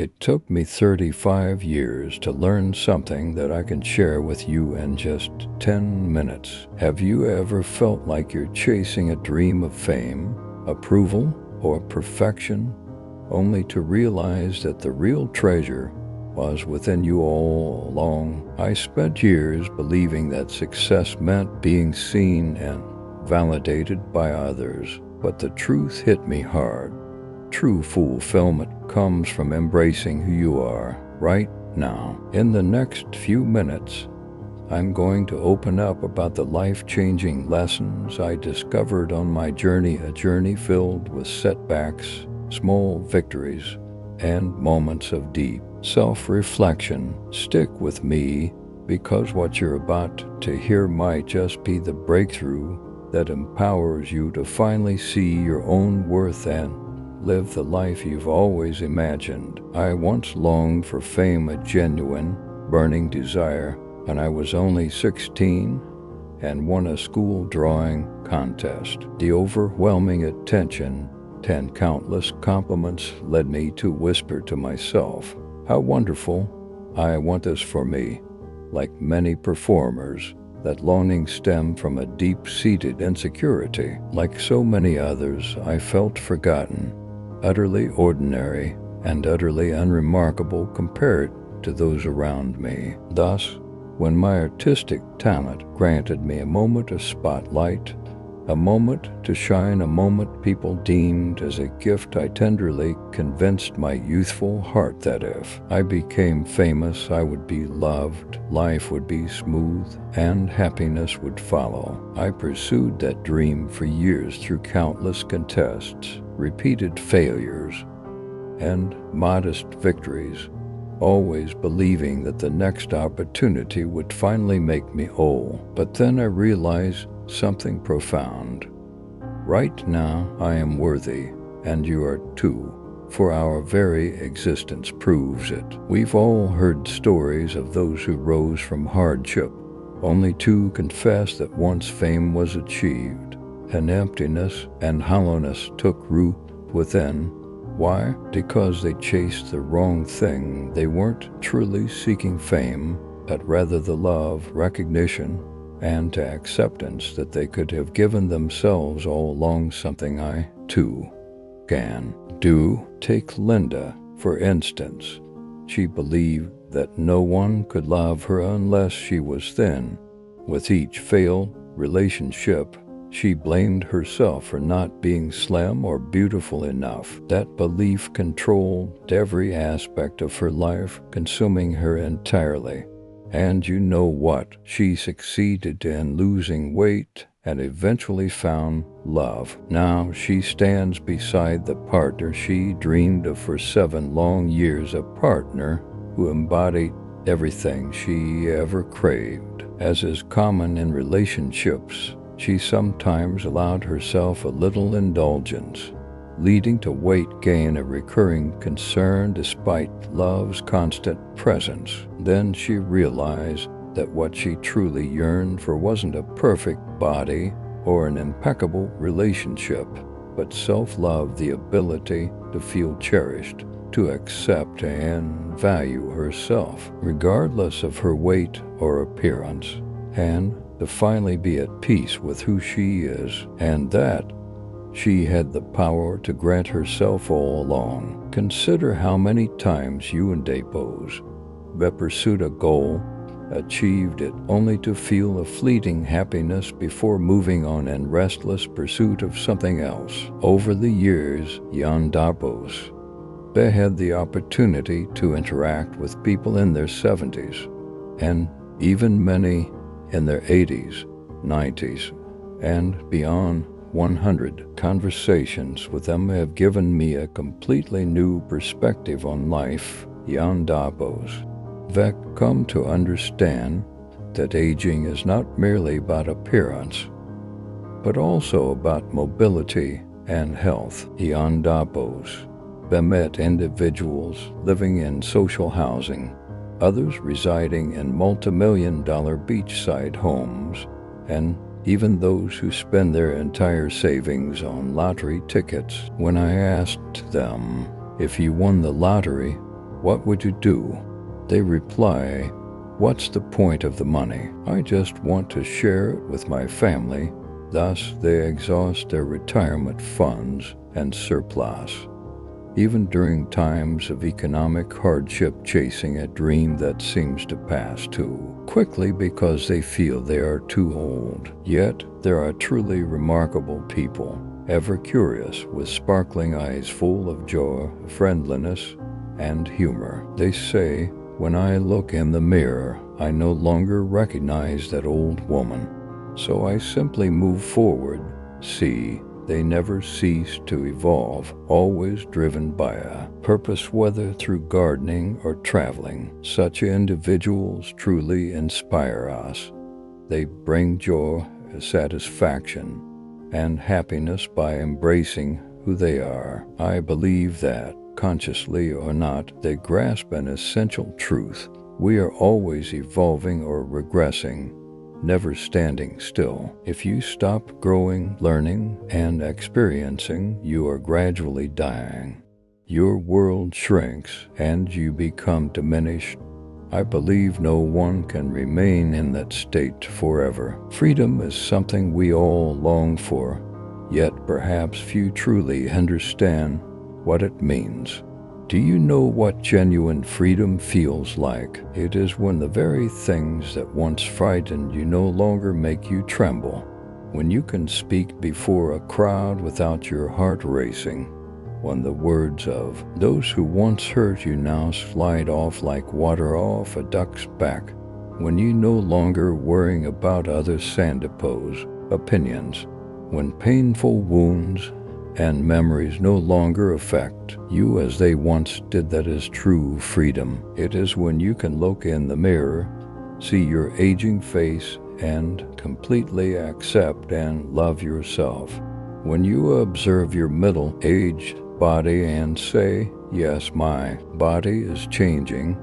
It took me 35 years to learn something that I can share with you in just 10 minutes. Have you ever felt like you're chasing a dream of fame, approval, or perfection, only to realize that the real treasure was within you all along? I spent years believing that success meant being seen and validated by others, but the truth hit me hard. True fulfillment comes from embracing who you are right now. In the next few minutes, I'm going to open up about the life-changing lessons I discovered on my journey, a journey filled with setbacks, small victories, and moments of deep self-reflection. Stick with me, because what you're about to hear might just be the breakthrough that empowers you to finally see your own worth and live the life you've always imagined. I once longed for fame, a genuine, burning desire, and I was only 16 and won a school drawing contest. The overwhelming attention and countless compliments led me to whisper to myself, "How wonderful, I want this for me." Like many performers, that longing stemmed from a deep-seated insecurity. Like so many others, I felt forgotten, utterly ordinary, and utterly unremarkable compared to those around me. Thus, when my artistic talent granted me a moment of spotlight, a moment to shine, a moment people deemed as a gift, I tenderly convinced my youthful heart that if I became famous, I would be loved, life would be smooth, and happiness would follow. I pursued that dream for years through countless contests, repeated failures, and modest victories, always believing that the next opportunity would finally make me whole. But then I realized something profound. Right now, I am worthy, and you are too, for our very existence proves it. We've all heard stories of those who rose from hardship, only to confess that once fame was achieved, an emptiness and hollowness took root within. Why? Because they chased the wrong thing. They weren't truly seeking fame, but rather the love, recognition, and acceptance that they could have given themselves all along, something I, too, can do. Take Linda, for instance. She believed that no one could love her unless she was thin. With each failed relationship, she blamed herself for not being slim or beautiful enough. That belief controlled every aspect of her life, consuming her entirely. And you know what? She succeeded in losing weight and eventually found love. Now she stands beside the partner she dreamed of for 7 long years, a partner who embodied everything she ever craved. As is common in relationships, she sometimes allowed herself a little indulgence, leading to weight gain, a recurring concern despite love's constant presence. Then she realized that what she truly yearned for wasn't a perfect body or an impeccable relationship, but self-love, the ability to feel cherished, to accept and value herself, regardless of her weight or appearance, and to finally be at peace with who she is, and that she had the power to grant herself all along. Consider how many times you and Dapos have pursued a goal, achieved it, only to feel a fleeting happiness before moving on in restless pursuit of something else. Over the years, Jan Dapos had the opportunity to interact with people in their 70s, and even many in their 80s, 90s, and beyond. 100 conversations with them have given me a completely new perspective on life. Jan Dapos have come to understand that aging is not merely about appearance, but also about mobility and health. Jan Dapos met individuals living in social housing, others residing in multi-million-dollar beachside homes, and even those who spend their entire savings on lottery tickets. When I asked them, if you won the lottery, "What would you do?" They reply, "What's the point of the money? I just want to share it with my family." Thus, they exhaust their retirement funds and surplus, even during times of economic hardship, chasing a dream that seems to pass too quickly because they feel they are too old. Yet, there are truly remarkable people, ever curious, with sparkling eyes full of joy, friendliness, and humor. They say, "When I look in the mirror, I no longer recognize that old woman. So I simply move forward." See, they never cease to evolve, always driven by a purpose, whether through gardening or traveling. Such individuals truly inspire us. They bring joy, satisfaction, and happiness by embracing who they are. I believe that, consciously or not, they grasp an essential truth. We are always evolving or regressing, never standing still. If you stop growing, learning, and experiencing, you are gradually dying. Your world shrinks and you become diminished. I believe no one can remain in that state forever. Freedom is something we all long for, yet perhaps few truly understand what it means. Do you know what genuine freedom feels like? It is when the very things that once frightened you no longer make you tremble. When you can speak before a crowd without your heart racing. When the words of those who once hurt you now slide off like water off a duck's back. When you no longer worrying about other sandipos' opinions. When painful wounds and memories no longer affect you as they once did. That is true freedom. It is when you can look in the mirror, see your aging face, and completely accept and love yourself. When you observe your middle-aged body and say, "Yes, my body is changing,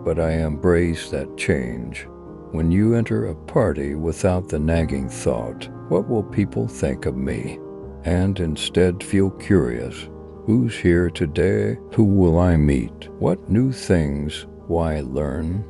but I embrace that change." When you enter a party without the nagging thought, "What will people think of me?" and instead feel curious, "Who's here today? Who will I meet? What new things will I learn?"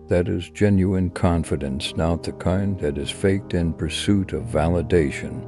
That is genuine confidence, not the kind that is faked in pursuit of validation,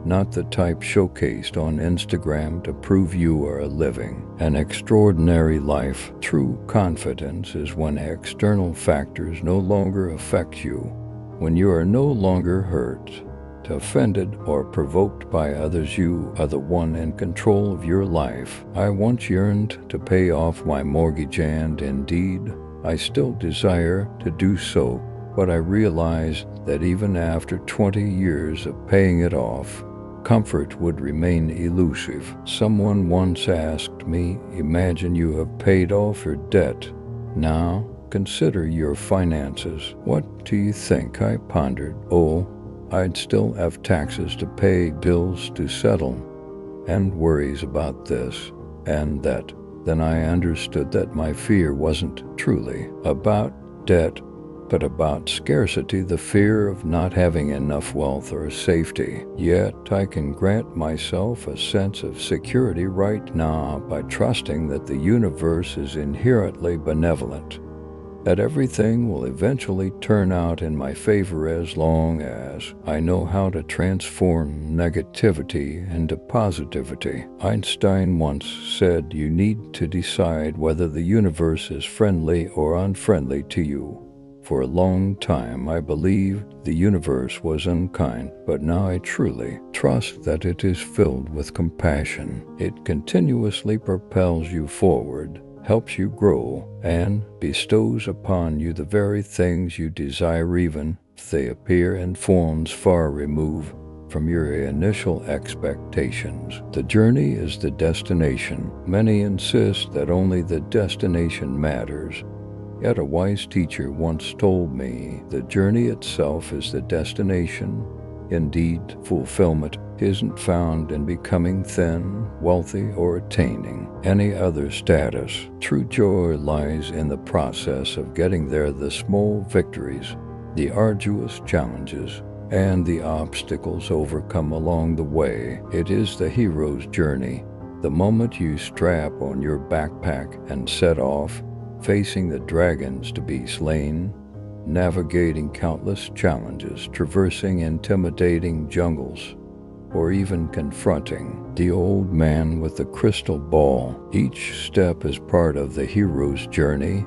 not the type showcased on Instagram to prove you are living an extraordinary life. True confidence is when external factors no longer affect you, when you are no longer hurt, offended, or provoked by others. You are the one in control of your life. I once yearned to pay off my mortgage, and indeed, I still desire to do so, but I realize that even after 20 years of paying it off, comfort would remain elusive. Someone once asked me, "Imagine you have paid off your debt. Now, consider your finances. What do you think?" I pondered. "Oh, I'd still have taxes to pay, bills to settle, and worries about this and that." Then I understood that my fear wasn't truly about debt, but about scarcity, the fear of not having enough wealth or safety. Yet I can grant myself a sense of security right now by trusting that the universe is inherently benevolent, that everything will eventually turn out in my favor as long as I know how to transform negativity into positivity. Einstein once said, "You need to decide whether the universe is friendly or unfriendly to you." For a long time, I believed the universe was unkind, but now I truly trust that it is filled with compassion. It continuously propels you forward, helps you grow, and bestows upon you the very things you desire, even if they appear in forms far removed from your initial expectations. The journey is the destination. Many insist that only the destination matters. Yet a wise teacher once told me, "The journey itself is the destination." Indeed, fulfillment isn't found in becoming thin, wealthy, or attaining any other status. True joy lies in the process of getting there, the small victories, the arduous challenges, and the obstacles overcome along the way. It is the hero's journey, The moment you strap on your backpack and set off, facing the dragons to be slain, navigating countless challenges, traversing intimidating jungles, or even confronting the old man with the crystal ball, each step is part of the hero's journey,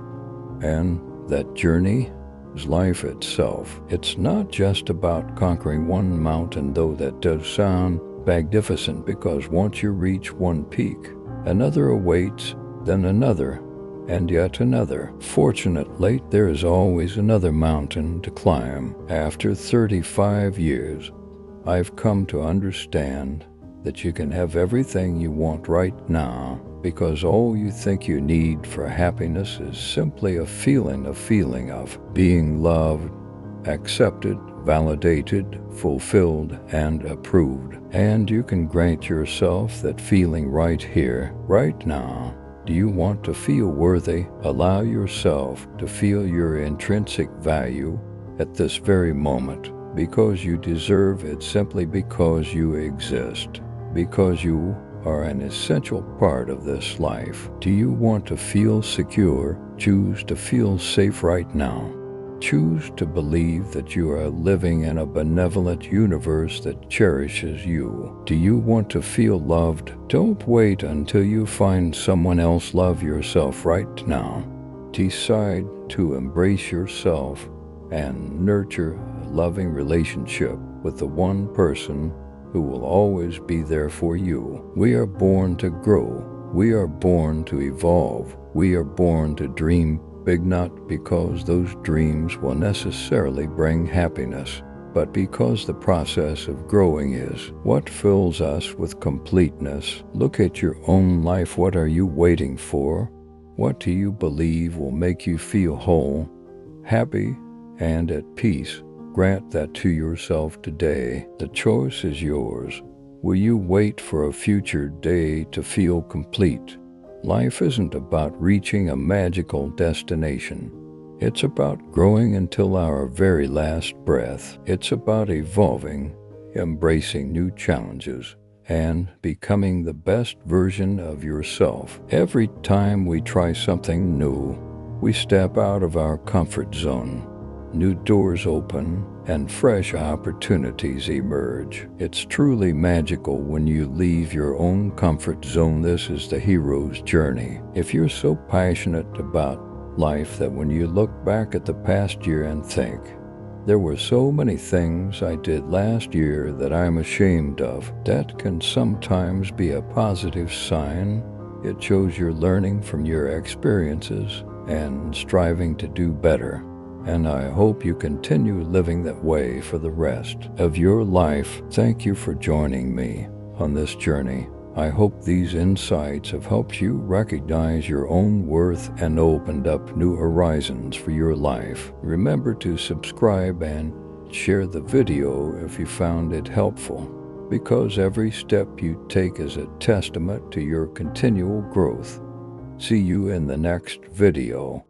and that journey is life itself. It's not just about conquering one mountain, though that does sound magnificent, because once you reach one peak, another awaits, then another, and yet another. Fortunately, there is always another mountain to climb. After 35 years, I've come to understand that you can have everything you want right now, because all you think you need for happiness is simply a feeling of being loved, accepted, validated, fulfilled, and approved. And you can grant yourself that feeling right here, right now. Do you want to feel worthy? Allow yourself to feel your intrinsic value at this very moment, because you deserve it, simply because you exist, because you are an essential part of this life. Do you want to feel secure? Choose to feel safe right now. Choose to believe that you are living in a benevolent universe that cherishes you. Do you want to feel loved? Don't wait until you find someone else. Love yourself right now. Decide to embrace yourself and nurture a loving relationship with the one person who will always be there for you. We are born to grow. We are born to evolve. We are born to dream big, not because those dreams will necessarily bring happiness, but because the process of growing is what fills us with completeness. Look at your own life. What are you waiting for? What do you believe will make you feel whole, happy, and at peace? Grant that to yourself today. The choice is yours. Will you wait for a future day to feel complete? Life isn't about reaching a magical destination. It's about growing until our very last breath. It's about evolving, embracing new challenges, and becoming the best version of yourself. Every time we try something new, we step out of our comfort zone. New doors open and fresh opportunities emerge. It's truly magical when you leave your own comfort zone. This is the hero's journey. If you're so passionate about life that when you look back at the past year and think, there were so many things I did last year that I'm ashamed of, that can sometimes be a positive sign. It shows you're learning from your experiences and striving to do better. And I hope you continue living that way for the rest of your life. Thank you for joining me on this journey. I hope these insights have helped you recognize your own worth and opened up new horizons for your life. Remember to subscribe and share the video if you found it helpful, because every step you take is a testament to your continual growth. See you in the next video.